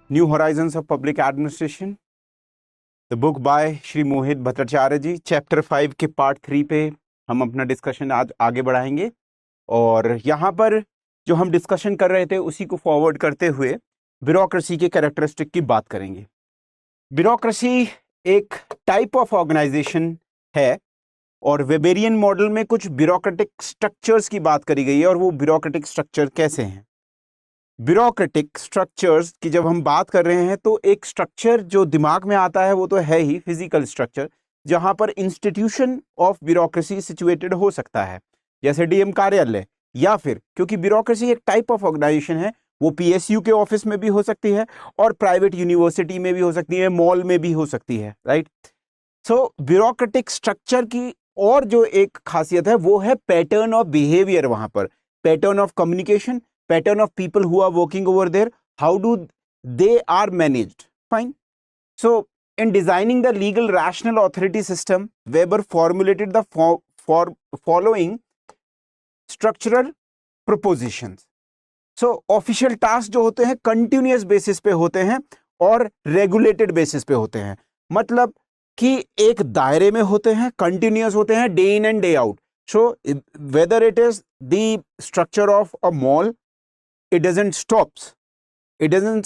New horizons of public administration, the book by Shri Mohit Bhattacharya ji. Chapter 5 के part 3 पे हम अपना डिस्कशन आज आगे बढ़ाएंगे। और यहाँ पर जो हम डिस्कशन कर रहे थे उसी को फॉरवर्ड करते हुए ब्यूरोक्रेसी के कैरेक्टरिस्टिक की बात करेंगे। ब्यूरोक्रेसी एक टाइप ऑफ ऑर्गेनाइजेशन है और वेबेरियन मॉडल में कुछ ब्यूरोक्रेटिक स्ट्रक्चर्स की बात करी गई है। और वो ब्यूरोक्रेटिक स्ट्रक्चर कैसे हैं? ब्यूरोक्रेटिक स्ट्रक्चर्स की जब हम बात कर रहे हैं तो एक स्ट्रक्चर जो दिमाग में आता है वो तो है ही फिजिकल स्ट्रक्चर, जहां पर इंस्टीट्यूशन ऑफ ब्यूरोक्रेसी सिचुएटेड हो सकता है, जैसे डीएम कार्यालय, या फिर क्योंकि ब्यूरोक्रेसी एक टाइप ऑफ ऑर्गेनाइजेशन है, वो पीएसयू के ऑफिस में भी हो सकती है और प्राइवेट यूनिवर्सिटी में भी हो सकती है, मॉल में भी हो सकती है, राइट। सो ब्यूरोक्रेटिक स्ट्रक्चर की और जो एक खासियत है वो है पैटर्न ऑफ बिहेवियर, वहां पर pattern of communication, pattern of people who are working over there, how do they are managed. Fine. So in designing the legal rational authority system, Weber formulated the following structural propositions. So official tasks जो होते हैं continuous basis पे होते हैं और regulated basis पे होते हैं, मतलब कि एक दायरे में होते हैं, continuous होते हैं, day in and day out. So whether it is the structure of a mall, it doesn't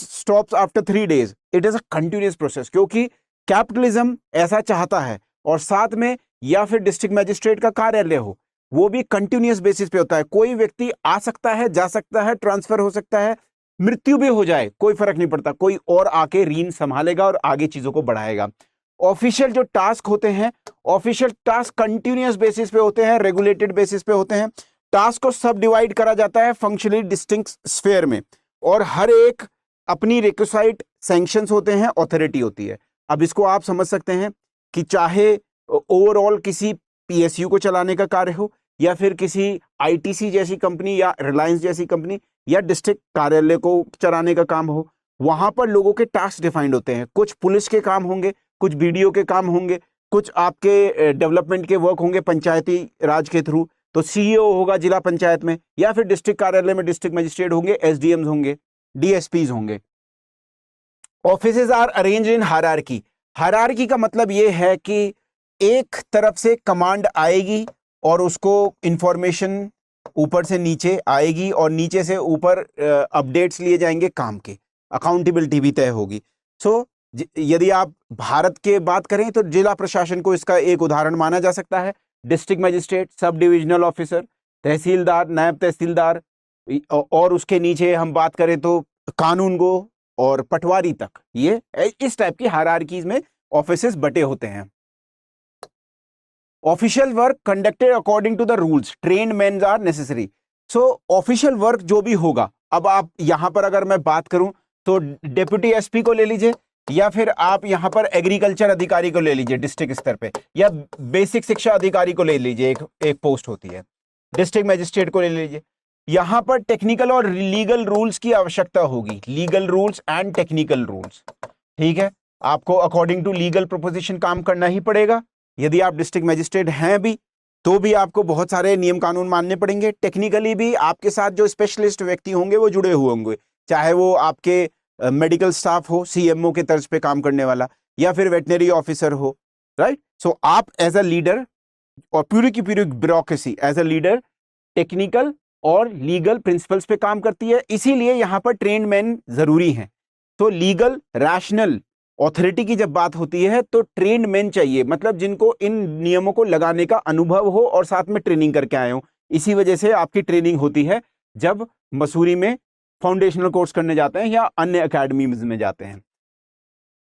stops after 3 days. It is a continuous process, क्योंकि कैपिटलिज्म ऐसा चाहता है। और साथ में या फिर डिस्ट्रिक्ट मैजिस्ट्रेट का कार्यालय हो, वो भी कंटिन्यूअस बेसिस पे होता है। कोई व्यक्ति आ सकता है, जा सकता है, ट्रांसफर हो सकता है, मृत्यु भी हो जाए, कोई फर्क नहीं पड़ता, कोई और आके रीन संभालेगा और आगे चीजों को बढ़ाएगा। ऑफिशियल जो टास्क होते हैं, ऑफिशियल टास्क कंटिन्यूअस बेसिस पे होते हैं, रेगुलेटेड बेसिस पे होते हैं। टास्क को सब डिवाइड करा जाता है फंक्शनली डिस्टिंक्ट स्फीयर में, और हर एक अपनी रिक्विसाइट सैंक्शंस होते हैं, अथॉरिटी होती है। अब इसको आप समझ सकते हैं कि चाहे ओवरऑल किसी पीएसयू को चलाने का कार्य हो, या फिर किसी आईटीसी जैसी कंपनी या रिलायंस जैसी कंपनी या डिस्ट्रिक्ट कार्यालय को चलाने का काम हो, वहां पर लोगों के टास्क डिफाइंड होते हैं। कुछ पुलिस के काम होंगे, कुछ बीडीओ के काम होंगे, कुछ आपके डेवलपमेंट के वर्क होंगे पंचायती राज के थ्रू, तो सीईओ होगा जिला पंचायत में, या फिर डिस्ट्रिक्ट कार्यालय में डिस्ट्रिक्ट मजिस्ट्रेट होंगे, एसडीएम्स होंगे, डीएसपीज होंगे। Offices are arrange in hierarchy. Hierarchy का मतलब यह है कि एक तरफ से कमांड आएगी और उसको इंफॉर्मेशन ऊपर से नीचे आएगी और नीचे से ऊपर अपडेट्स लिए जाएंगे काम के, अकाउंटेबिलिटी भी तय होगी। सो यदि आप भारत के बात करें तो जिला प्रशासन को इसका एक उदाहरण माना जा सकता है। District magistrate, sub divisional officer, tehsildar, naib tehsildar, और उसके नीचे हम बात करें तो कानूनगो और पटवारी तक, ये इस टाइप की हायरार्कीज में ऑफिसेस बटे होते हैं। Official work conducted according to the rules, trained men are necessary. So official work जो भी होगा, अब आप यहां पर अगर मैं बात करूं तो डेप्यूटी एसपी को ले लीजिए, या फिर आप यहां पर एग्रीकल्चर अधिकारी को ले लीजिए डिस्ट्रिक्ट स्तर पे, या बेसिक शिक्षा अधिकारी को ले लीजिए, एक पोस्ट होती है, डिस्ट्रिक्ट मजिस्ट्रेट को ले लीजिए। यहां पर टेक्निकल और लीगल रूल्स की आवश्यकता होगी, legal rules and technical rules, ठीक है। आपको अकॉर्डिंग टू लीगल प्रोपोजिशन काम करना ही पड़ेगा। यदि आप डिस्ट्रिक्ट मजिस्ट्रेट हैं भी तो भी आपको बहुत सारे नियम कानून मानने पड़ेंगे। टेक्निकली भी आपके साथ जो स्पेशलिस्ट व्यक्ति होंगे वो जुड़े हुए होंगे, चाहे वो आपके मेडिकल स्टाफ हो, सीएमओ के तर्ज पे काम करने वाला, या फिर वेटनरी ऑफिसर हो, राइट। सो आप एज अ लीडर, और पूरी की पूरी bureaucracy as a leader technical और लीगल प्रिंसिपल्स पे काम करती है। इसीलिए यहां पर ट्रेन्ड मैन जरूरी हैं। तो लीगल रैशनल ऑथोरिटी की जब बात होती है तो ट्रेन्ड मैन चाहिए, मतलब जिनको इन नियमों को लगाने का अनुभव हो और साथ में ट्रेनिंग करके आए हो। इसी वजह से आपकी ट्रेनिंग होती है जब मसूरी में फाउंडेशनल कोर्स करने जाते हैं या अन्य एकेडमीज में जाते हैं।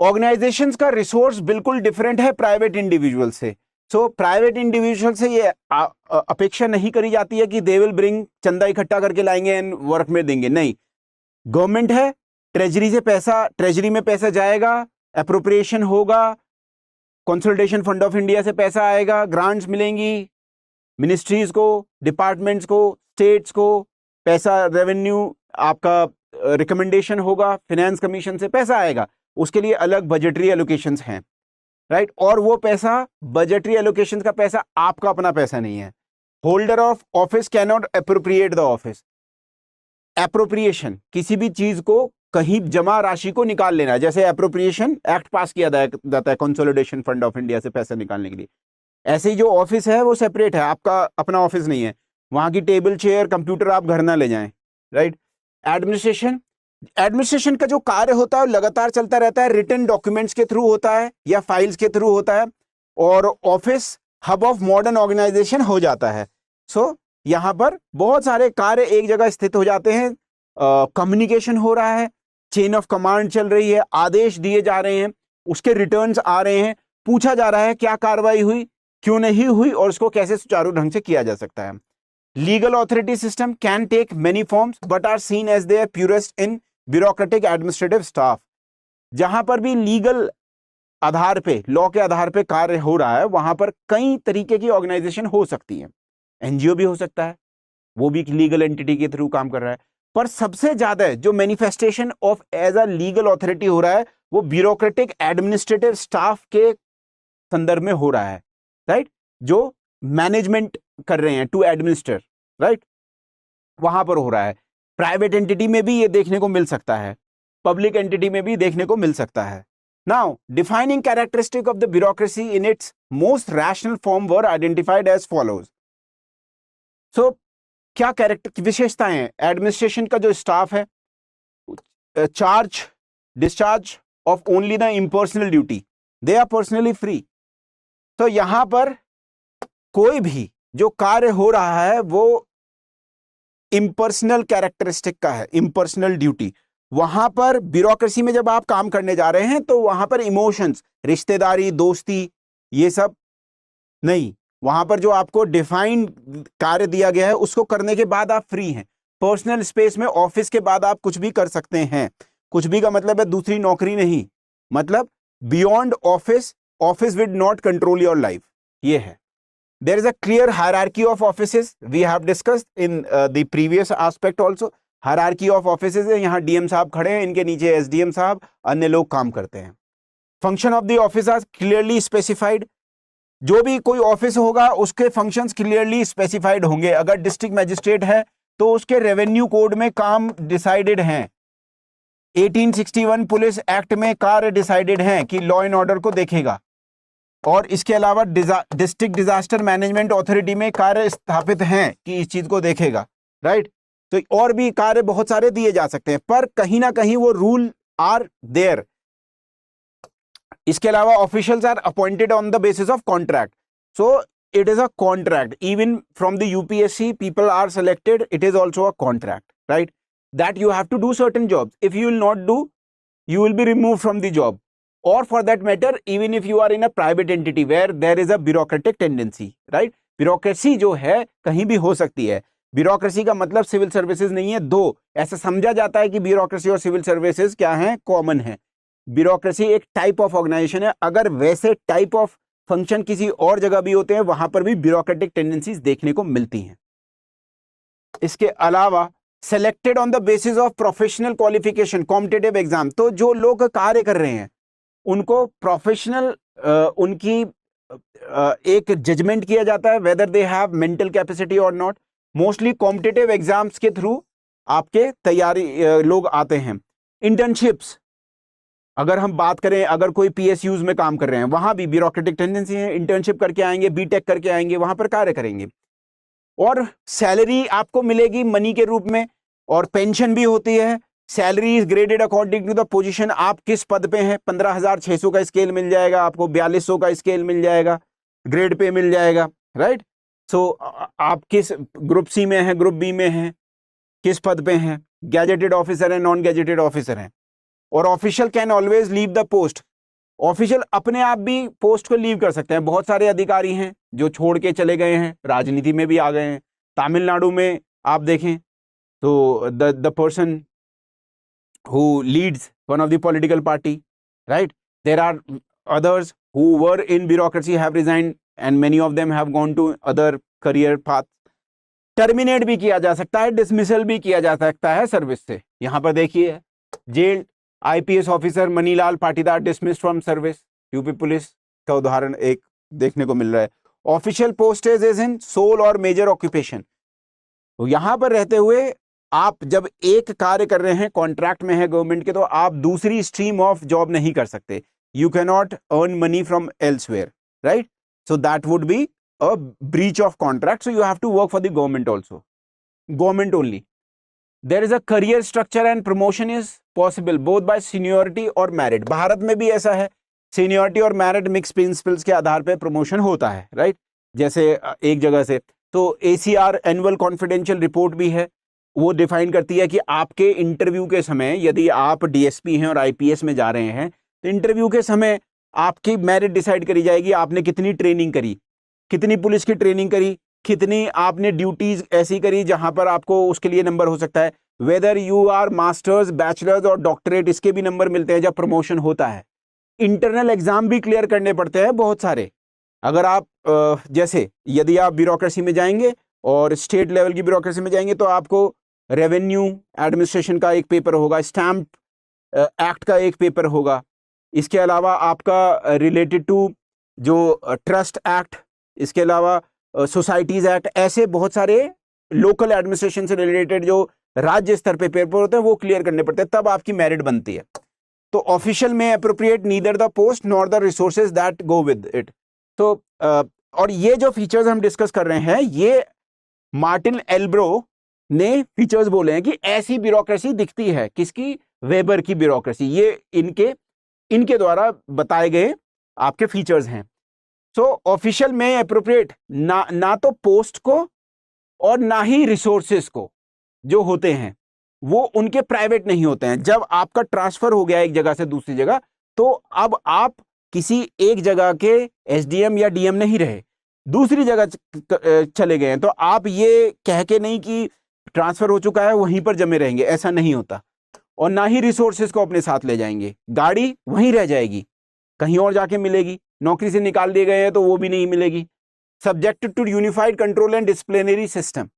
ऑर्गेनाइजेशंस का रिसोर्स बिल्कुल डिफरेंट है प्राइवेट इंडिविजुअल से। सो प्राइवेट इंडिविजुअल से ये अपेक्षा नहीं करी जाती है कि दे विल ब्रिंग, चंदा इकट्ठा करके लाएंगे एंड वर्क में देंगे, नहीं। गवर्नमेंट है, ट्रेजरी से पैसा, ट्रेजरी में पैसा जाएगा, एप्रोप्रिएशन होगा, कंसोलिडेशन फंड ऑफ इंडिया से पैसा आएगा, ग्रांट्स मिलेंगी मिनिस्ट्रीज को, डिपार्टमेंट्स को, स्टेट्स को, पैसा रेवेन्यू आपका रिकमेंडेशन होगा, फाइनेंस कमीशन से पैसा आएगा, उसके लिए अलग बजटरी एलोकेशंस हैं, राइट। और वो पैसा, बजटरी एलोकेशंस का पैसा आपका अपना पैसा नहीं है। Holder of office can not appropriate the office. Appropriation, किसी भी चीज को कहीं जमा राशि को निकाल लेना है, जैसे अप्रोप्रिएशन एक्ट पास किया जाता है कंसोलिडेशन फंड ऑफ इंडिया से पैसे निकालने के लिए, ऐसे ही जो ऑफिस है वो सेपरेट है, आपका अपना ऑफिस नहीं है, वहां की टेबल चेयर कंप्यूटर आप घर ना ले जाएं, राइट। एडमिनिस्ट्रेशन, एडमिनिस्ट्रेशन का जो कार्य होता है लगातार चलता रहता है, रिटन डॉक्यूमेंट्स के थ्रू होता है या फाइल्स के थ्रू होता है, और office hub of modern organization हो जाता है। सो यहां पर बहुत सारे कार्य एक जगह स्थित हो जाते हैं, कम्युनिकेशन हो रहा है, चेन ऑफ कमांड चल रही है, आदेश दिए जा रहे हैं, उसके रिटर्न्स आ रहे हैं, पूछा जा रहा है क्या कार्रवाई हुई, क्यों नहीं हुई, और उसको कैसे सुचारू ढंग से किया जा सकता है। Legal authority system can take many forms but are seen as their purest in bureaucratic administrative staff. जहां पर भी लीगल आधार पे, लॉ के आधार पे कार्य हो रहा है, वहां पर कई तरीके की ऑर्गेनाइजेशन हो सकती है, एनजीओ भी हो सकता है, वो भी लीगल एंटिटी के थ्रू काम कर रहा है, पर सबसे ज्यादा जो manifestation of as a legal authority हो रहा है वो ब्यूरोक्रेटिक एडमिनिस्ट्रेटिव स्टाफ के संदर्भ में हो रहा है, राइट, जो मैनेजमेंट कर रहे हैं, टू एडमिनिस्टर, राइट, वहां पर हो रहा है। प्राइवेट एंटिटी में भी ये देखने को मिल सकता है, पब्लिक एंटिटी में भी देखने को मिल सकता है। Now defining characteristic of the bureaucracy in its most rational form were identified as follows. So क्या कैरेक्टर विशेषताएं हैं एडमिनिस्ट्रेशन का जो स्टाफ है, charge discharge of only the impersonal duty, they are personally free. तो यहां पर कोई भी जो कार्य हो रहा है वो इम्पर्सनल कैरेक्टरिस्टिक का है, इम्पर्सनल ड्यूटी। वहां पर ब्यूरोक्रेसी में जब आप काम करने जा रहे हैं तो वहां पर इमोशंस, रिश्तेदारी, दोस्ती, ये सब नहीं, वहां पर जो आपको डिफाइंड कार्य दिया गया है उसको करने के बाद आप फ्री हैं। पर्सनल स्पेस में ऑफिस के बाद आप कुछ भी कर सकते हैं, कुछ भी का मतलब है दूसरी नौकरी नहीं, मतलब beyond office, office with not control your life, ये है। There is a clear hierarchy of offices. We have discussed in the previous aspect also. Hierarchy of offices है, यहाँ डीएम साहब खड़े हैं, इनके नीचे एसडीएम साहब, अन्य लोग काम करते हैं। Function of the office are clearly specified. जो भी कोई ऑफिस होगा उसके फंक्शंस क्लियरली स्पेसिफाइड होंगे। अगर डिस्ट्रिक्ट मैजिस्ट्रेट है तो उसके रेवेन्यू कोड में काम डिसाइडेड हैं, 1861 पुलिस एक्ट में कार्य डिसाइडेड हैं कि लॉ एंड ऑर्डर को देखेगा, और इसके अलावा डिस्ट्रिक्ट डिजास्टर मैनेजमेंट अथॉरिटी में कार्य स्थापित हैं कि इस चीज को देखेगा, राइट। तो और भी कार्य बहुत सारे दिए जा सकते हैं, पर कहीं ना कहीं वो रूल आर देयर। इसके अलावा officials are appointed on the basis of contract, so it is a contract, even from the UPSC people are selected, it is also a contract, right, that you have to do certain jobs, if you will not do you will be removed from the job, or for that matter even if you are in a private entity where there is a bureaucratic tendency, right। Bureaucracy जो है कहीं भी हो सकती है। Bureaucracy का मतलब civil services नहीं है, दो ऐसा समझा जाता है कि ब्यूरोक्रेसी और सिविल सर्विसेज क्या है, कॉमन है। ब्यूरोक्रेसी एक टाइप ऑफ ऑर्गेनाइजेशन है, अगर वैसे टाइप ऑफ फंक्शन किसी और जगह भी होते हैं वहां पर भी ब्यूरोक्रेटिक टेंडेंसीज देखने को मिलती हैं। इसके अलावा selected on the basis of professional qualification competitive exam, तो जो लोग कार्य कर रहे हैं उनको प्रोफेशनल उनकी एक जजमेंट किया जाता है whether they have mental capacity और नॉट। मोस्टली कॉम्पिटिटिव एग्जाम्स के थ्रू आपके तैयारी लोग आते हैं। इंटर्नशिप्स, अगर हम बात करें, अगर कोई पीएसयूज में काम कर रहे हैं वहां भी ब्यूरोक्रेटिक टेंडेंसी है, इंटर्नशिप करके आएंगे, बीटेक करके आएंगे, वहां पर कार्य करेंगे, और सैलरी आपको मिलेगी मनी के रूप में, और पेंशन भी होती है। Salary is graded according to the position, आप किस पद पे हैं, 15,600 का स्केल मिल जाएगा आपको, 4200 का स्केल मिल जाएगा, ग्रेड पे मिल जाएगा, राइट। सो आप किस ग्रुप सी में हैं, ग्रुप बी में हैं, किस पद पे हैं, गैजेटेड ऑफिसर है, नॉन गैजेटेड ऑफिसर हैं। और official can always leave the post, official अपने आप भी पोस्ट को लीव कर सकते हैं। बहुत सारे अधिकारी हैं जो छोड़ के चले गए हैं, राजनीति में भी आ गए हैं। तमिलनाडु में आप देखें तो the person who leads one of the political party, right, there are others who were in bureaucracy have resigned and many of them have gone to other career paths। Terminate भी किया जा सकता है, डिसमिसल भी किया जा सकता है सर्विस से। यहां पर देखिए, jail IPS officer Manilal Patidar dismissed from service, UP police का उदाहरण एक देखने को मिल रहा है। Official postage is in sole और मेजर ऑक्यूपेशन, तो यहां पर रहते हुए आप जब एक कार्य कर रहे हैं, कॉन्ट्रैक्ट में है गवर्नमेंट के, तो आप दूसरी स्ट्रीम ऑफ जॉब नहीं कर सकते. You can not earn money from elsewhere, right? So that would be a breach of contract. So you have to work for the government also, government only. There is a career structure and promotion is possible both by seniority और merit. Bharat में भी ऐसा है, seniority और merit mix principles के आधार पर promotion होता है, राइट? जैसे एक जगह से. तो एसीआर एनुअल कॉन्फिडेंशियल रिपोर्ट भी है, वो डिफाइन करती है कि आपके इंटरव्यू के समय, यदि आप डीएसपी हैं और आईपीएस में जा रहे हैं, तो इंटरव्यू के समय आपकी मेरिट डिसाइड करी जाएगी. आपने कितनी ट्रेनिंग करी, कितनी पुलिस की ट्रेनिंग करी, कितनी आपने ड्यूटीज ऐसी करी जहां पर आपको उसके लिए नंबर हो सकता है. Whether you are masters, bachelors और डॉक्टरेट, इसके भी नंबर मिलते हैं जब प्रमोशन होता है. इंटरनल एग्जाम भी क्लियर करने पड़ते हैं बहुत सारे. अगर आप जैसे यदि आप ब्यूरोक्रेसी में जाएंगे और स्टेट लेवल की ब्यूरोक्रेसी में जाएंगे, तो आपको रेवेन्यू एडमिनिस्ट्रेशन का एक पेपर होगा, स्टैम्प एक्ट का एक पेपर होगा. इसके अलावा आपका रिलेटेड टू जो ट्रस्ट एक्ट, इसके अलावा सोसाइटीज एक्ट, ऐसे बहुत सारे लोकल एडमिनिस्ट्रेशन से रिलेटेड जो राज्य स्तर पे पेपर होते हैं वो क्लियर करने पड़ते हैं, तब आपकी मेरिट बनती है. तो ऑफिशियल में appropriate neither the post nor the resources that go with it. तो और ये जो फीचर्स हम डिस्कस कर रहे हैं, ये मार्टिन एल्ब्रो ने फीचर्स बोले हैं कि ऐसी ब्यूरोक्रेसी दिखती है. किसकी? वेबर की ब्यूरोक्रेसी. ये इनके द्वारा बताए गए आपके फीचर्स हैं. सो ऑफिशियल में अप्रोप्रिएट ना तो पोस्ट को और ना ही रिसोर्सेस को जो होते हैं वो उनके प्राइवेट नहीं होते हैं. जब आपका ट्रांसफर हो गया एक जगह से दूसरी जगह, तो अब आप किसी एक जगह के एसडीएम या डीएम नहीं रहे, दूसरी जगह चले गए हैं, तो आप ये कह के नहीं कि ट्रांसफर हो चुका है वहीं पर जमे रहेंगे, ऐसा नहीं होता. और ना ही रिसोर्सेज को अपने साथ ले जाएंगे. गाड़ी वहीं रह जाएगी, कहीं और जाके मिलेगी. नौकरी से निकाल दिए गए हैं तो वो भी नहीं मिलेगी. Subjected to unified control and disciplinary system.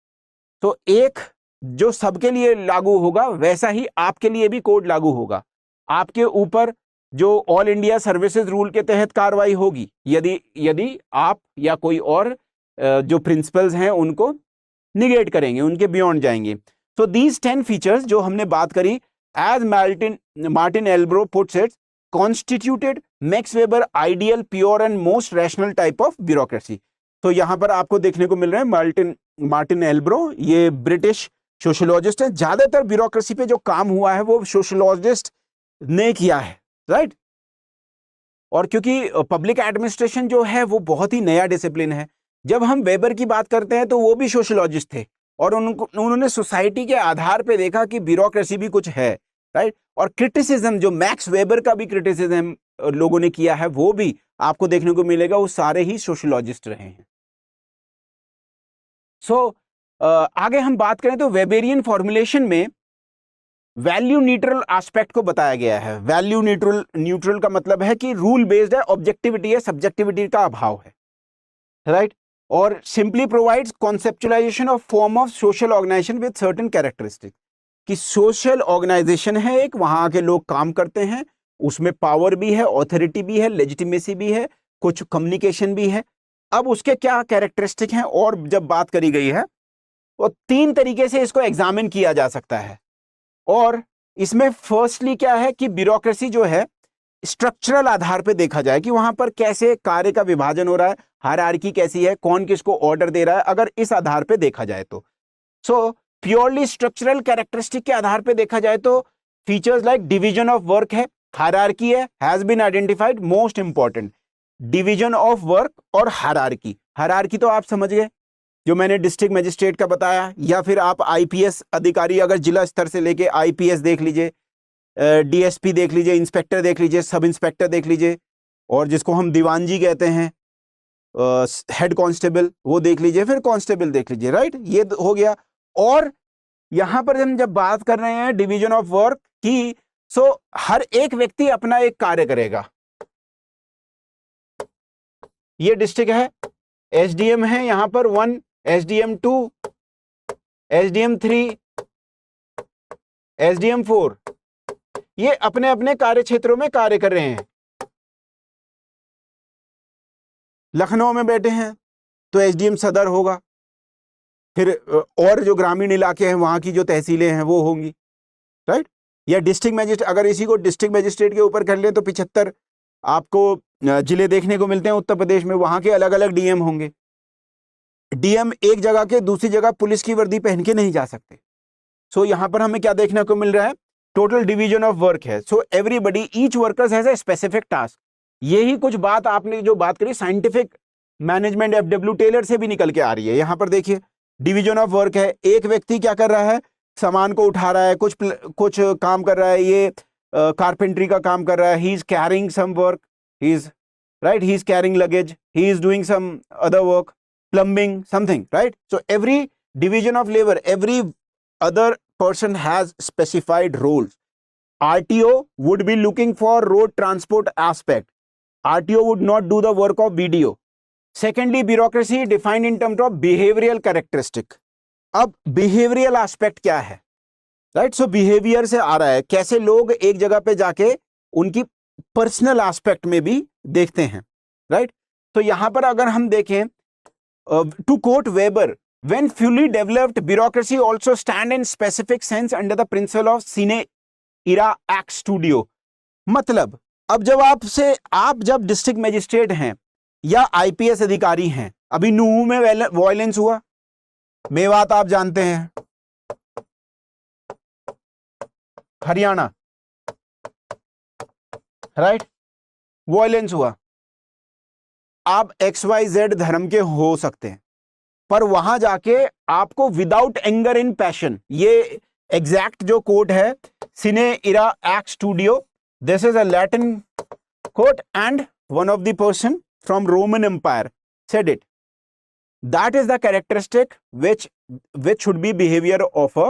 तो एक जो सबके लिए लागू होगा वैसा ही आपके लिए भी कोड लागू होगा. आपके ऊपर जो ऑल इंडिया सर्विसेज रूल के तहत कार्रवाई होगी यदि आप या कोई और जो प्रिंसिपल्स हैं उनको निगेट करेंगे, उनके बियॉन्ड जाएंगे. सो दीज 10 फीचर्स जो हमने बात करी, as Martin Albrow puts it, constituted Max Weber ideal, pure and most rational type of bureaucracy. तो यहां पर आपको देखने को मिल रहे हैं मार्टिन एल्ब्रो, ये ब्रिटिश सोशोलॉजिस्ट है. ज्यादातर ब्यूरोक्रेसी पे जो काम हुआ है वो सोशोलॉजिस्ट ने किया है, राइट? और क्योंकि पब्लिक एडमिनिस्ट्रेशन जो है वो बहुत ही नया डिसिप्लिन है. जब हम वेबर की बात करते हैं तो वो भी सोशोलॉजिस्ट थे और उन्होंने सोसाइटी के आधार पे देखा कि ब्यूरोक्रेसी भी कुछ है, राइट? और क्रिटिसिज्म, जो मैक्स वेबर का भी क्रिटिसिज्म लोगों ने किया है, वो भी आपको देखने को मिलेगा, वो सारे ही सोशोलॉजिस्ट रहे हैं. सो आगे हम बात करें तो वेबेरियन फॉर्मुलेशन में वैल्यू न्यूट्रल एस्पेक्ट को बताया गया है. वैल्यू न्यूट्रल का मतलब है कि रूल बेस्ड है, ऑब्जेक्टिविटी है, सब्जेक्टिविटी का अभाव है, राइट? और simply provides conceptualization of form of social organization with certain characteristic. कि सोशल ऑर्गेनाइजेशन है एक, वहां के लोग काम करते हैं, उसमें पावर भी है, ऑथोरिटी भी है, लेजिटिमेसी भी है, कुछ कम्युनिकेशन भी है. अब उसके क्या कैरेक्टरिस्टिक हैं और जब बात करी गई है तो 3 तरीके से इसको एग्जामिन किया जा सकता है. और इसमें फर्स्टली क्या है कि ब्यूरोक्रेसी जो है स्ट्रक्चरल आधार पे देखा जाए कि वहां पर कैसे कार्य का विभाजन हो रहा है, हायरार्की कैसी है, कौन किसको ऑर्डर दे रहा है, अगर इस आधार पे देखा जाए तो. सो प्योरली स्ट्रक्चरल कैरेक्टरिस्टिक के आधार पे देखा जाए तो features like division of work है, हायरार्की है, has been identified, most important division of work और हायरार्की. हायरार्की तो आप समझ गए जो मैंने डिस्ट्रिक्ट मजिस्ट्रेट का बताया, या फिर आप आईपीएस अधिकारी अगर जिला स्तर से लेके आईपीएस देख लीजिए, डीएसपी देख लीजिए, इंस्पेक्टर देख लीजिए, सब इंस्पेक्टर देख लीजिए, और जिसको हम दीवानजी कहते हैं, हेड कांस्टेबल, वो देख लीजिए, फिर कांस्टेबल देख लीजिए, राइट? ये हो गया. और यहां पर हम जब बात कर रहे हैं डिवीजन ऑफ वर्क की, सो हर एक व्यक्ति अपना एक कार्य करेगा. ये डिस्ट्रिक्ट है, एसडीएम है यहां पर 1, एसडीएम 2, एसडीएम 3, एसडीएम 4, ये अपने अपने कार्य क्षेत्रों में कार्य कर रहे हैं. लखनऊ में बैठे हैं तो एसडीएम सदर होगा, फिर और जो ग्रामीण इलाके हैं वहां की जो तहसीलें हैं वो होंगी, राइट। या डिस्ट्रिक्ट मजिस्ट्रेट, अगर इसी को डिस्ट्रिक्ट मजिस्ट्रेट के ऊपर कर लें तो 75 आपको जिले देखने को मिलते हैं उत्तर प्रदेश में, वहां के अलग अलग डीएम होंगे। डीएम एक जगह के दूसरी जगह पुलिस की वर्दी पहन के नहीं जा सकते। सो यहां पर हमें क्या देखने को मिल रहा है, टोटल डिवीजन ऑफ वर्क है। So everybody, each workers has a specific task. यही कुछ बात आपने जो बात करी साइंटिफिक मैनेजमेंट एफडब्ल्यू टेलर से भी निकल के आ रही है। यहां पर देखिए डिवीजन ऑफ वर्क है, एक व्यक्ति क्या कर रहा है, सामान को उठा रहा है, कुछ काम कर रहा है, ये कारपेंट्री का काम कर रहा है, he is carrying some work, he is right, he is carrying luggage, he is doing some other work, plumbing, something, right? So every division of labor, every other person has specified roles. RTO would be looking for road transport aspect. RTO would not do the work of BDO. Secondly, bureaucracy defined in terms of behavioral characteristic. अब behavioral aspect क्या है, right? So behavior से आ रहा है, कैसे लोग एक जगह पे जाके उनकी पर्सनल एस्पेक्ट में भी देखते हैं, right? तो यहां पर अगर हम देखें, to quote Weber, when fully developed, bureaucracy also stand in specific sense under the principle of sine ira ac studio. मतलब अब आप जब डिस्ट्रिक्ट मजिस्ट्रेट हैं या आईपीएस अधिकारी हैं, अभी नूहू में वायलेंस हुआ, मेवात आप जानते हैं, हरियाणा, राइट, वायलेंस हुआ। आप XYZ धर्म के हो सकते हैं, पर वहां जाके आपको विदाउट एंगर इन पैशन, ये एग्जैक्ट जो कोट है, सिने इरा एक्स स्टूडियो, this is a Latin quote and one of the person from Roman Empire said it, that is the characteristic which should be behavior of a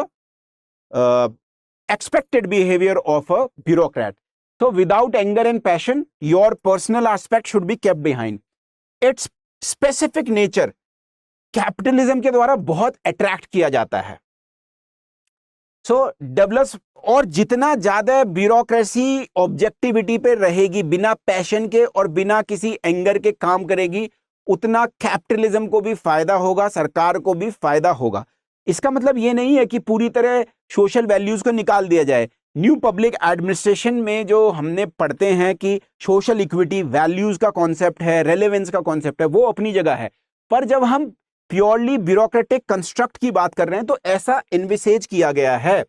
expected behavior of a bureaucrat. So without anger and passion, your personal aspect should be kept behind. Its specific nature capitalism के द्वारा बहुत attract किया जाता है। सो develops, और जितना ज्यादा bureaucracy objectivity पे रहेगी, बिना पैशन के और बिना किसी एंगर के काम करेगी, उतना कैपिटलिज्म को भी फायदा होगा, सरकार को भी फायदा होगा। इसका मतलब ये नहीं है कि पूरी तरह सोशल वैल्यूज को निकाल दिया जाए। न्यू पब्लिक एडमिनिस्ट्रेशन में जो हमने पढ़ते हैं कि सोशल इक्विटी, वैल्यूज का कॉन्सेप्ट है, रेलेवेंस का कॉन्सेप्ट है, वो अपनी जगह है। पर जब हम प्योरली ब्यूरोक्रेटिक कंस्ट्रक्ट की बात कर रहे हैं तो ऐसा इन्विसेज किया गया है,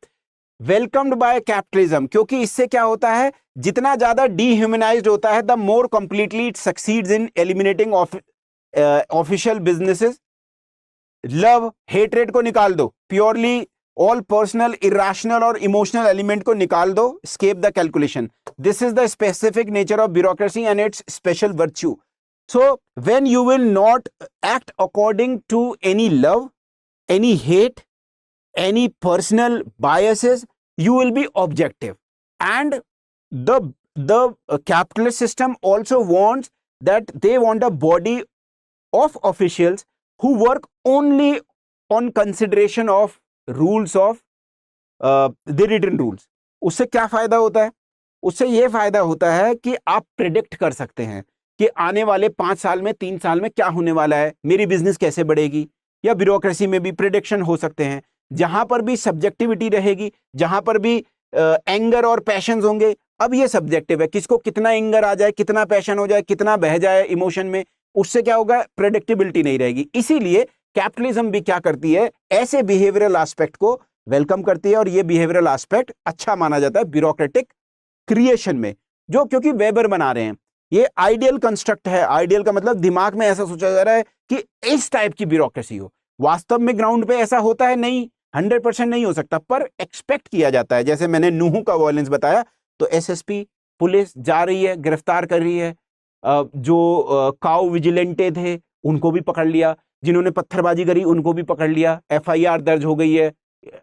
वेलकम्ड बाय कैपिटलिज्म, क्योंकि इससे क्या होता है, जितना ज्यादा डीह्यूमनाइज्ड होता है, the more completely it succeeds in eliminating official businesses. Love hatred को निकाल दो, प्योरली ऑल पर्सनल, इरेशनल और इमोशनल एलिमेंट को निकाल दो, escape the calculation. This is the specific nature of bureaucracy and its special virtue. So when you will not act according to any love, any hate, any personal biases, you will be objective. And the capitalist system also wants that they want a body of officials who work only on consideration of rules of the written rules. उससे क्या फायदा होता है? उससे ये फायदा होता है कि आप प्रेडिक्ट कर सकते हैं कि आने वाले 5 साल में, 3 साल में क्या होने वाला है, मेरी बिजनेस कैसे बढ़ेगी। या ब्यूरोक्रेसी में भी प्रेडिक्शन हो सकते हैं। जहां पर भी सब्जेक्टिविटी रहेगी, जहां पर भी एंगर और पैशंस होंगे, अब ये सब्जेक्टिव है, किसको कितना एंगर आ जाए, कितना पैशन हो जाए, कितना बह जाए इमोशन में, उससे क्या होगा, प्रेडिक्टेबिलिटी नहीं रहेगी। इसीलिए कैपिटलिज्म भी क्या करती है, ऐसे बिहेवियरल एस्पेक्ट को वेलकम करती है, और ये बिहेवियरल एस्पेक्ट अच्छा माना जाता है ब्यूरोक्रेटिक क्रिएशन में, जो क्योंकि वेबर बना रहे हैं। ये आइडियल कंस्ट्रक्ट है। आइडियल का मतलब दिमाग में ऐसा सोचा जा रहा है कि इस टाइप की ब्यूरोक्रेसी हो। वास्तव में ग्राउंड पे ऐसा होता है नहीं, 100% नहीं हो सकता, पर एक्सपेक्ट किया जाता है। जैसे मैंने नूहू का वायलेंस बताया, तो एसएसपी पुलिस जा रही है, गिरफ्तार कर रही है, जो काउ विजिलेंटे थे उनको भी पकड़ लिया, जिन्होंने पत्थरबाजी करी उनको भी पकड़ लिया, एफआईआर दर्ज हो गई है,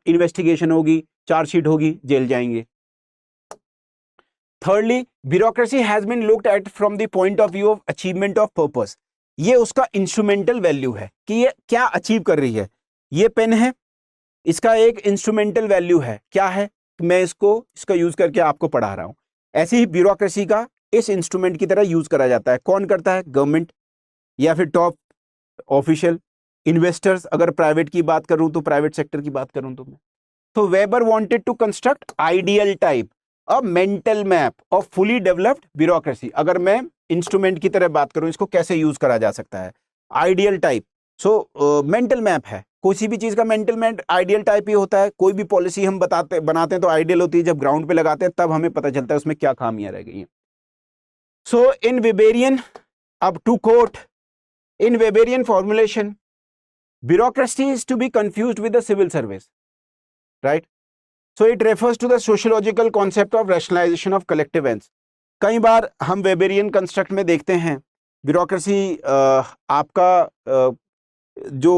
इन्वेस्टिगेशन होगी, चार्जशीट होगी, जेल जाएंगे। Thirdly, bureaucracy has been looked at from the point of view of achievement of purpose. ये उसका इंस्ट्रूमेंटल वैल्यू है कि ये क्या अचीव कर रही है। ये पेन है, इसका एक इंस्ट्रूमेंटल वैल्यू है, क्या है, मैं इसका यूज करके आपको पढ़ा रहा हूं। ऐसे ही ब्यूरोक्रेसी का इस इंस्ट्रूमेंट की तरह यूज करा जाता है। कौन करता है? गवर्नमेंट या फिर टॉप ऑफिशियल, इन्वेस्टर्स, अगर प्राइवेट की बात करूं तो प्राइवेट सेक्टर की बात करूं तो मैं, तो Weber wanted to construct ideal type a mental map of fully developed bureaucracy. अगर मैं इंस्ट्रूमेंट की तरह बात करूं, इसको कैसे यूज करा जा सकता है, ideal type. So mental map है, किसी भी चीज का मेंटल मैप आइडियल टाइप ही होता है। कोई भी पॉलिसी हम बनाते हैं तो आइडियल होती है, जब ग्राउंड पे लगाते हैं तब हमें पता चलता है उसमें क्या खामियां रह गई हैं। सो इन वेबेरियन, अब to quote, in Weberian formulation, bureaucracy is to be confused with the civil service, right? So it refers to the sociological concept of rationalization of collective ends. कई बार हम वेबेरियन कंस्ट्रक्ट में देखते हैं bureaucracy आपका जो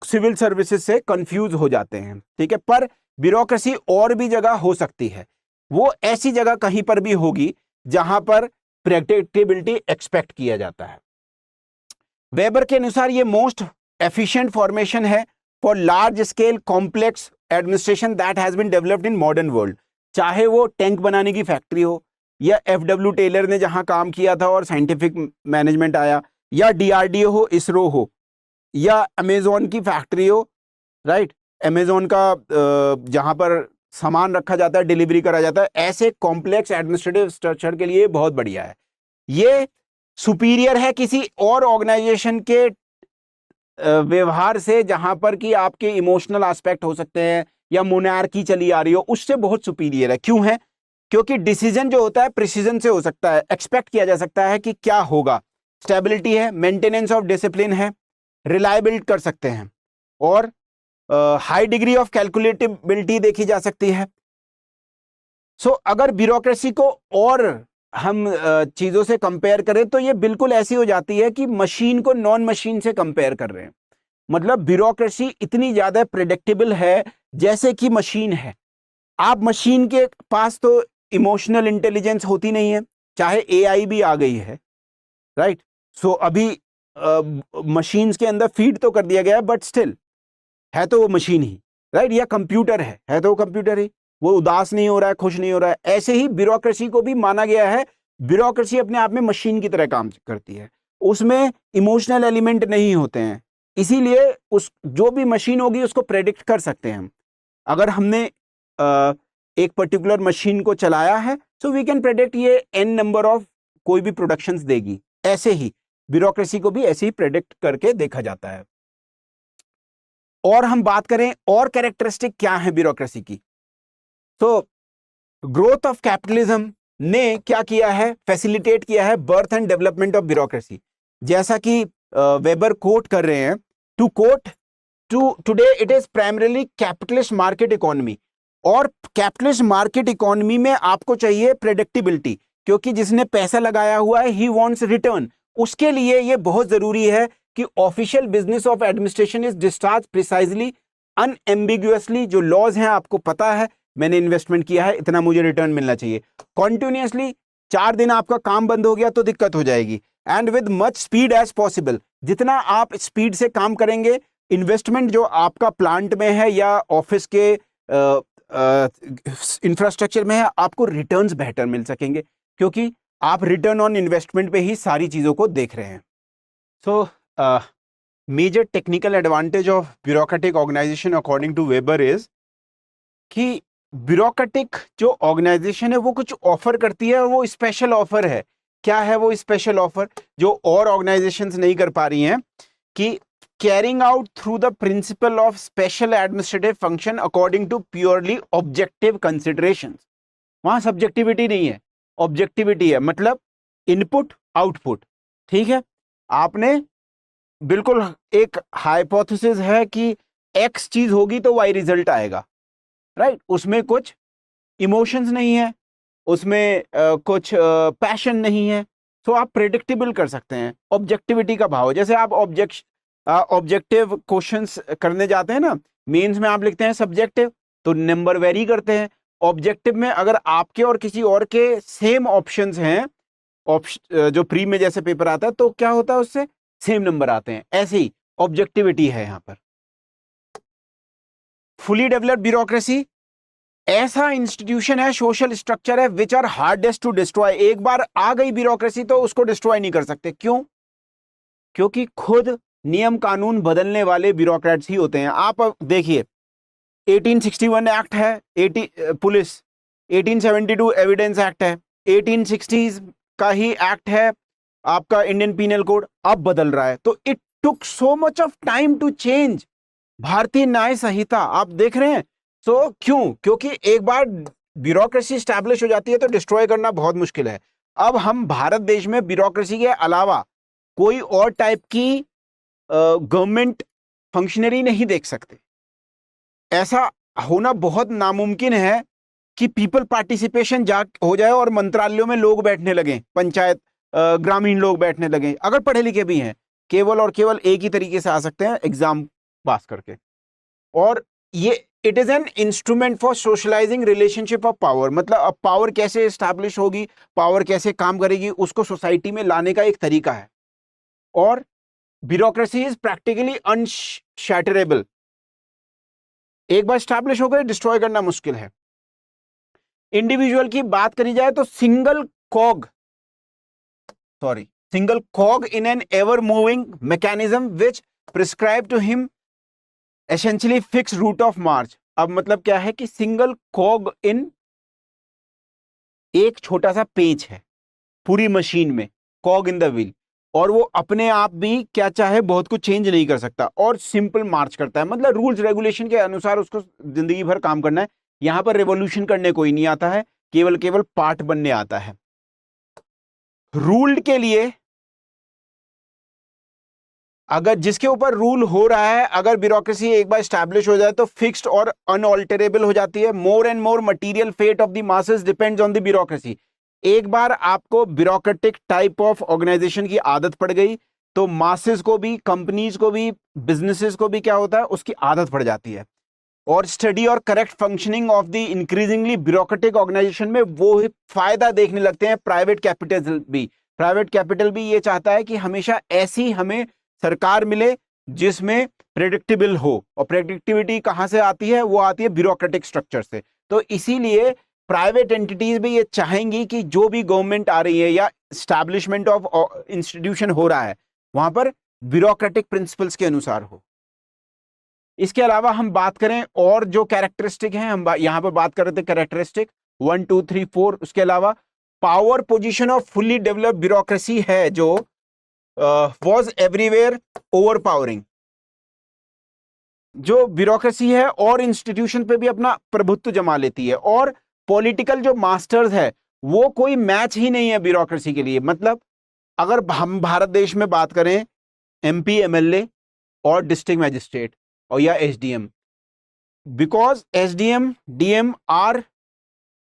civil services से confuse हो जाते हैं, ठीक है, पर ब्यूरोक्रेसी और भी जगह हो सकती है। वो ऐसी जगह कहीं पर भी होगी जहां पर प्रेडिक्टेबिलिटी एक्सपेक्ट किया जाता है। वेबर के अनुसार ये मोस्ट एफिशिएंट फॉर्मेशन है for large scale complex administration that has been developed in modern world. चाहे वो टैंक बनाने की फैक्ट्री हो, या एफडब्ल्यू टेलर ने जहां काम किया था और साइंटिफिक मैनेजमेंट आया, या डीआरडीओ हो, इसरो हो, या अमेजोन की फैक्ट्री हो, राइट, अमेजोन का जहां पर सामान रखा जाता है, डिलीवरी करा जाता है, ऐसे कॉम्प्लेक्स एडमिनिस्ट्रेटिव स्ट्रक्चर के लिए बहुत बढ़िया है। ये सुपीरियर है किसी और ऑर्गेनाइजेशन के व्यवहार से जहां पर कि आपके इमोशनल एस्पेक्ट हो सकते हैं या मोनार्की चली आ रही हो, उससे बहुत सुपीरियर है। क्यों है? क्योंकि डिसीजन जो होता है प्रिसीजन से हो सकता है, एक्सपेक्ट किया जा सकता है कि क्या होगा, स्टेबिलिटी है, मेंटेनेंस ऑफ डिसिप्लिन है, रिलायबिलिटी कर सकते हैं, और हाई डिग्री ऑफ कैलकुलेटिबिलिटी देखी जा सकती है। सो अगर ब्यूरोक्रेसी को और हम चीजों से कंपेयर करें तो ये बिल्कुल ऐसी हो जाती है कि मशीन को नॉन मशीन से कंपेयर कर रहे हैं। मतलब ब्यूरोक्रेसी इतनी ज्यादा प्रेडिक्टेबल है जैसे कि मशीन है। आप मशीन के पास तो इमोशनल इंटेलिजेंस होती नहीं है, चाहे एआई भी आ गई है, राइट। सो अभी मशीन्स के अंदर फीड तो कर दिया गया है, बट स्टिल है तो वो मशीन ही, राइट। या कंप्यूटर है तो वो कंप्यूटर ही, वो उदास नहीं हो रहा है, खुश नहीं हो रहा है। ऐसे ही ब्यूरोक्रेसी को भी माना गया है, ब्यूरोक्रेसी अपने आप में मशीन की तरह काम करती है, उसमें इमोशनल एलिमेंट नहीं होते हैं। इसीलिए उस जो भी मशीन होगी उसको प्रेडिक्ट कर सकते हैं हम। अगर हमने एक पर्टिकुलर मशीन को चलाया है, सो वी कैन प्रेडिक्ट ये n नंबर ऑफ कोई भी प्रोडक्शंस देगी। ऐसे ही ब्यूरोक्रेसी को भी ऐसे ही प्रेडिक्ट करके देखा जाता है। और हम बात करें और कैरेक्टरिस्टिक क्या है ब्यूरोक्रेसी की, तो ग्रोथ ऑफ कैपिटलिज्म ने क्या किया है, फैसिलिटेट किया है birth and development of bureaucracy. जैसा कि वेबर कोट कर रहे हैं, to quote, today it is primarily capitalist market economy. और कैपिटलिस्ट मार्केट इकोनॉमी में आपको चाहिए प्रेडिक्टेबिलिटी, क्योंकि जिसने पैसा लगाया हुआ है ही वांट्स रिटर्न। उसके लिए ये बहुत जरूरी है कि official business of administration is discharge precisely, unambiguously. जो लॉज हैं आपको पता है, मैंने इन्वेस्टमेंट किया है, इतना मुझे रिटर्न मिलना चाहिए। कॉन्टिन्यूसली 4 दिन आपका काम बंद हो गया तो दिक्कत हो जाएगी। And with much speed as possible, जितना आप स्पीड से काम करेंगे, इन्वेस्टमेंट जो आपका प्लांट में है या ऑफिस के इंफ्रास्ट्रक्चर में है, आपको रिटर्न्स बेहतर मिल सकेंगे, क्योंकि आप रिटर्न ऑन इन्वेस्टमेंट पे ही सारी चीजों को देख रहे हैं। So major technical advantage of bureaucratic organisation according to Weber is कि ब्यूरोक्रेटिक जो ऑर्गेनाइजेशन है वो कुछ ऑफर करती है, वो स्पेशल ऑफर है। क्या है वो स्पेशल ऑफर जो और ऑर्गेनाइजेशंस नहीं कर पा रही हैं, कि carrying out through the principle of special administrative function according to purely objective considerations. वहां सब्जेक्टिविटी नहीं है, ऑब्जेक्टिविटी है, मतलब इनपुट आउटपुट, ठीक है। आपने बिल्कुल एक हाइपोथेसिस है कि एक्स चीज होगी तो वाई रिजल्ट आएगा, राइट। उसमें कुछ इमोशंस नहीं है, उसमें कुछ पैशन नहीं है, तो आप प्रेडिक्टेबल कर सकते हैं। ऑब्जेक्टिविटी का भाव, जैसे आप ऑब्जेक्टिव क्वेश्चंस करने जाते हैं ना, मेंस में आप लिखते हैं सब्जेक्टिव तो नंबर वेरी करते हैं। ऑब्जेक्टिव में अगर आपके और किसी और के सेम ऑप्शंस हैं, जो प्री में जैसे पेपर आता है, तो क्या होता है, उससे सेम नंबर आते हैं। ऐसे ही ऑब्जेक्टिविटी है यहां पर। फुली डेवलप्ड ब्यूरोक्रेसी ऐसा इंस्टीट्यूशन है, सोशल स्ट्रक्चर है, which are hardest to destroy. एक बार आ गई ब्यूरोक्रेसी तो उसको डिस्ट्रॉय नहीं कर सकते। क्यों? क्योंकि खुद नियम कानून बदलने वाले ब्यूरोक्रेट्स ही होते हैं। आप देखिए 1861 एक्ट है, पुलिस, 1872 एविडेंस एक्ट है, 1860s का ही एक्ट है आपका इंडियन पीनल कोड, अब बदल रहा है। तो it took so much of time to change Bharatiya Nyaya संहिता, आप देख रहे हैं। सो क्यों? क्योंकि एक बार ब्यूरोक्रेसी स्टैब्लिश हो जाती है तो डिस्ट्रॉय करना बहुत मुश्किल है। अब हम भारत देश में ब्यूरोक्रेसी के अलावा कोई और टाइप की गवर्नमेंट फंक्शनरी नहीं देख सकते। ऐसा होना बहुत नामुमकिन है कि पीपल पार्टिसिपेशन हो जाए और मंत्रालयों में लोग बैठने लगे, पंचायत ग्रामीण लोग बैठने लगे, अगर पढ़े लिखे भी हैं, केवल और केवल एक ही तरीके से आ सकते हैं, एग्जाम पास करके। और ये it is an instrument for socialising relationship of power, मतलब अब पावर कैसे एस्टैब्लिश होगी, पावर कैसे काम करेगी, उसको सोसाइटी में लाने का एक तरीका है। और ब्यूरोक्रेसी इज प्रैक्टिकली अनशैटरेबल, एक बार एस्टैब्लिश हो गए डिस्ट्रॉय करना मुश्किल है। इंडिविजुअल की बात करी जाए तो single cog in an ever moving mechanism which prescribe to him essentially fixed route of march। अब मतलब क्या है कि सिंगल कॉग इन, एक छोटा सा पेंच है पूरी मशीन में, कॉग इन द व्हील, और वो अपने आप भी क्या चाहे बहुत कुछ चेंज नहीं कर सकता और सिंपल मार्च करता है। मतलब रूल्स रेगुलेशन के अनुसार उसको जिंदगी भर काम करना है। यहां पर रेवोल्यूशन करने कोई नहीं आता है, केवल पार्ट बनने आता है। रूल्ड के लिए, अगर जिसके ऊपर रूल हो रहा है, अगर ब्यूरोक्रेसी एक बार स्टैब्लिश हो जाए तो फिक्स्ड और अनऑल्टरेबल हो जाती है। More and more material fate of the masses depends on the bureaucracy. एक बार आपको ब्यूरोक्रेटिक टाइप ऑफ ऑर्गेनाइजेशन की आदत पड़ गई तो मासेस को भी, कंपनीज को भी, बिजनेसेस को भी क्या होता है, उसकी आदत पड़ जाती है। और स्टडी और correct functioning of the increasingly bureaucratic organisation में वो फायदा देखने लगते हैं प्राइवेट कैपिटल भी। प्राइवेट कैपिटल भी ये चाहता है कि हमेशा ऐसी हमें सरकार मिले जिसमें प्रेडिक्टेबल हो, और प्रेडिक्टिविटी कहां से आती है, वो आती है ब्यूरोक्रेटिक स्ट्रक्चर से। तो इसीलिए प्राइवेट एंटिटीज भी ये चाहेंगी कि जो भी गवर्नमेंट आ रही है या स्टैब्लिशमेंट ऑफ इंस्टीट्यूशन हो रहा है वहां पर ब्यूरोक्रेटिक प्रिंसिपल्स के अनुसार हो। इसके अलावा हम बात करें और जो कैरेक्टरिस्टिक हैं, हम यहां पर बात कर रहे थे कैरेक्टरिस्टिक 1 2 3 4। उसके अलावा power position off fully developed bureaucracy है जो was everywhere overpowering। जो ब्यूरोक्रेसी है और इंस्टीट्यूशन पे भी अपना प्रभुत्व जमा लेती है, और पॉलिटिकल जो मास्टर्स है वो कोई मैच ही नहीं है ब्यूरोक्रेसी के लिए। मतलब अगर हम भारत देश में बात करें एमपी, एमएलए और डिस्ट्रिक्ट मैजिस्ट्रेट और या SDM, because SDM DM are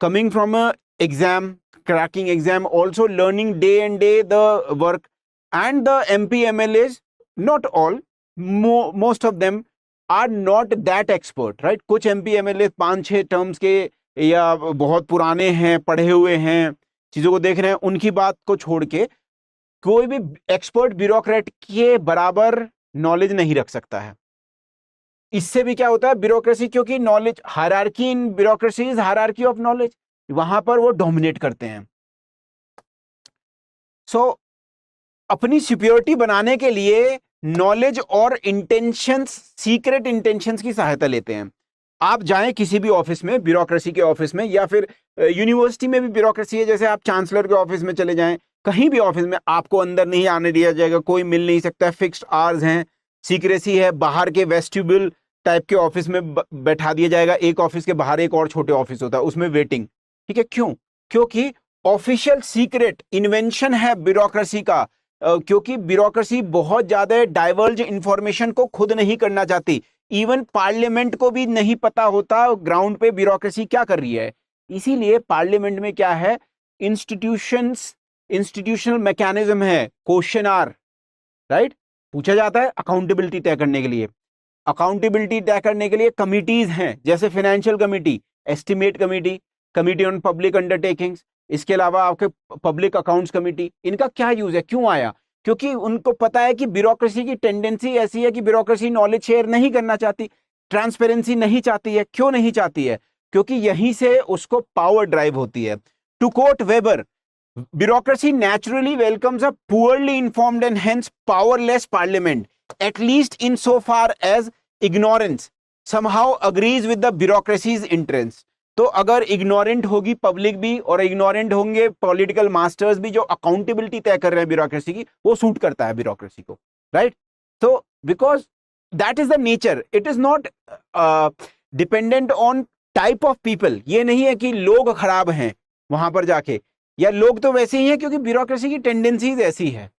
coming from a exam, cracking exam, also learning day and day the work, and the MP MLAs, not all, most of them are not that expert, right? कुछ MP MLA 5-6 terms के या बहुत पुराने हैं, पढ़े हुए हैं, चीजों को देख रहे हैं, उनकी बात को छोड़ के कोई भी एक्सपर्ट ब्यूरोक्रेट के बराबर नॉलेज नहीं रख सकता है। इससे भी क्या होता है, ब्यूरोक्रेसी, क्योंकि knowledge hierarchy in bureaucracy is hierarchy of knowledge, वहां पर वो डोमिनेट करते हैं। सो अपनी सिक्योरिटी बनाने के लिए नॉलेज और इंटेंशंस, सीक्रेट इंटेंशंस की सहायता लेते हैं। आप जाएं किसी भी ऑफिस में, ब्यूरोक्रेसी के ऑफिस में, या फिर यूनिवर्सिटी में भी ब्यूरोक्रेसी है, जैसे आप चांसलर के ऑफिस में चले जाएं, कहीं भी ऑफिस में आपको अंदर नहीं आने दिया जाएगा, कोई मिल नहीं सकता, फिक्स्ड आवर्स हैं, सीक्रेसी है। बाहर के वेस्टिब्यूल टाइप के ऑफिस में बैठा दिया जाएगा, एक ऑफिस के बाहर एक और छोटे ऑफिस होता है, उसमें वेटिंग, ठीक है। क्यों? क्योंकि ऑफिशियल सीक्रेट इन्वेंशन है ब्यूरोक्रेसी का, क्योंकि ब्यूरोक्रेसी बहुत ज्यादा डाइवर्ज इंफॉर्मेशन को खुद नहीं करना चाहती। इवन पार्लियामेंट को भी नहीं पता होता ग्राउंड पे ब्यूरोक्रेसी क्या कर रही है। इसीलिए पार्लियामेंट में क्या है, इंस्टीट्यूशनल मैकेनिज्म है, क्वेश्चन आर, राइट, पूछा जाता है अकाउंटेबिलिटी तय करने के लिए। अकाउंटेबिलिटी तय करने के लिए कमिटीज हैं, जैसे financial committee, estimate committee, committee on public undertakings, इसके अलावा आपके पब्लिक अकाउंट्स कमिटी। इनका क्या यूज है, क्यों आया? क्योंकि उनको पता है कि ब्यूरोक्रेसी की टेंडेंसी ऐसी है कि ब्यूरोक्रेसी नॉलेज शेयर नहीं करना चाहती, ट्रांसपेरेंसी नहीं चाहती है। क्यों नहीं चाहती है? क्योंकि यहीं से उसको पावर ड्राइव होती है। To quote Weber, bureaucracy naturally welcomes a poorly informed and hence powerless parliament। at least in so far as ignorance somehow agrees with the bureaucracy's interests. तो अगर इग्नोरेंट होगी पब्लिक भी और इग्नोरेंट होंगे political masters भी जो accountability तय कर रहे हैं ब्यूरोक्रेसी की, वो सूट करता है ब्यूरोक्रेसी को, राइट? तो because that is the nature, it is not dependent on type of people. ये नहीं है कि लोग खराब हैं वहां पर जाके, या लोग तो वैसे ही हैं क्योंकि ब्यूरोक्रेसी की टेंडेंसीज ऐसी है.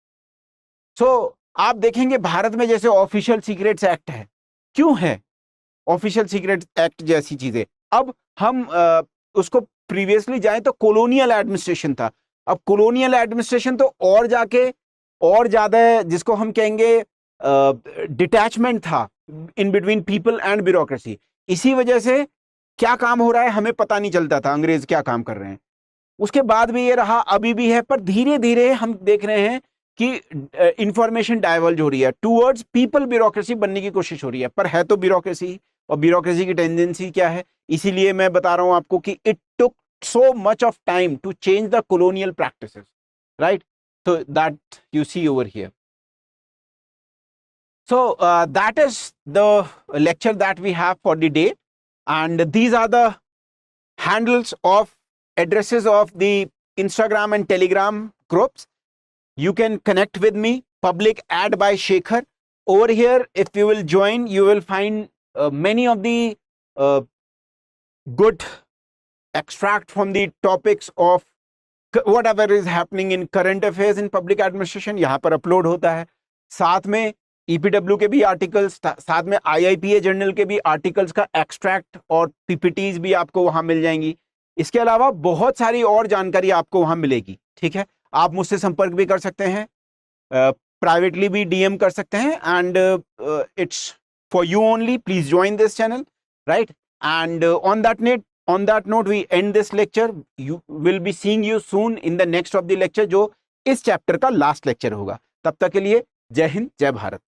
सो आप देखेंगे भारत में जैसे ऑफिशियल सीक्रेट्स एक्ट है, क्यों है ऑफिशियल सीक्रेट एक्ट जैसी चीजें? अब हम उसको प्रीवियसली जाएं तो कॉलोनियल एडमिनिस्ट्रेशन था. अब कॉलोनियल एडमिनिस्ट्रेशन तो और जाके और ज्यादा, जिसको हम कहेंगे डिटैचमेंट था in between people and bureaucracy. इसी वजह से क्या काम हो रहा है हमें पता नहीं चलता था, अंग्रेज क्या काम कर रहे हैं. उसके बाद भी ये रहा, अभी भी है, पर धीरे धीरे हम देख रहे हैं कि इंफॉर्मेशन डाइवर्ज हो रही है टूवर्ड्स पीपल ब्यूरोक्रेसी बनने की कोशिश हो रही है, पर है तो ब्यूरोक्रेसी. और ब्यूरोक्रेसी की टेंडेंसी क्या है, इसीलिए मैं बता रहा हूं आपको कि it took so much of time to change the colonial practices, right? So that you see over here. So that is the lecture that we have for the day, and these are the handles of addresses of the Instagram and Telegram groups. You can connect with me, public ad by Shekhar. Over here, if you will join, you will find many of the good extract from the topics of whatever is happening in current affairs in public administration. यहाँ पर upload होता है. साथ में EPW के भी articles, साथ में IIPA जर्नल के भी आर्टिकल्स का एक्सट्रैक्ट और PPTs भी आपको वहां मिल जाएंगी. इसके अलावा बहुत सारी और जानकारी आपको वहां मिलेगी. ठीक है, आप मुझसे संपर्क भी कर सकते हैं, प्राइवेटली भी DM कर सकते हैं, and it's for you only. Please join this channel, right? And on that note we end this lecture. You will be seeing you soon in the next of the lecture, जो इस chapter का last lecture होगा. तब तक के लिए जय हिंद, जय भारत.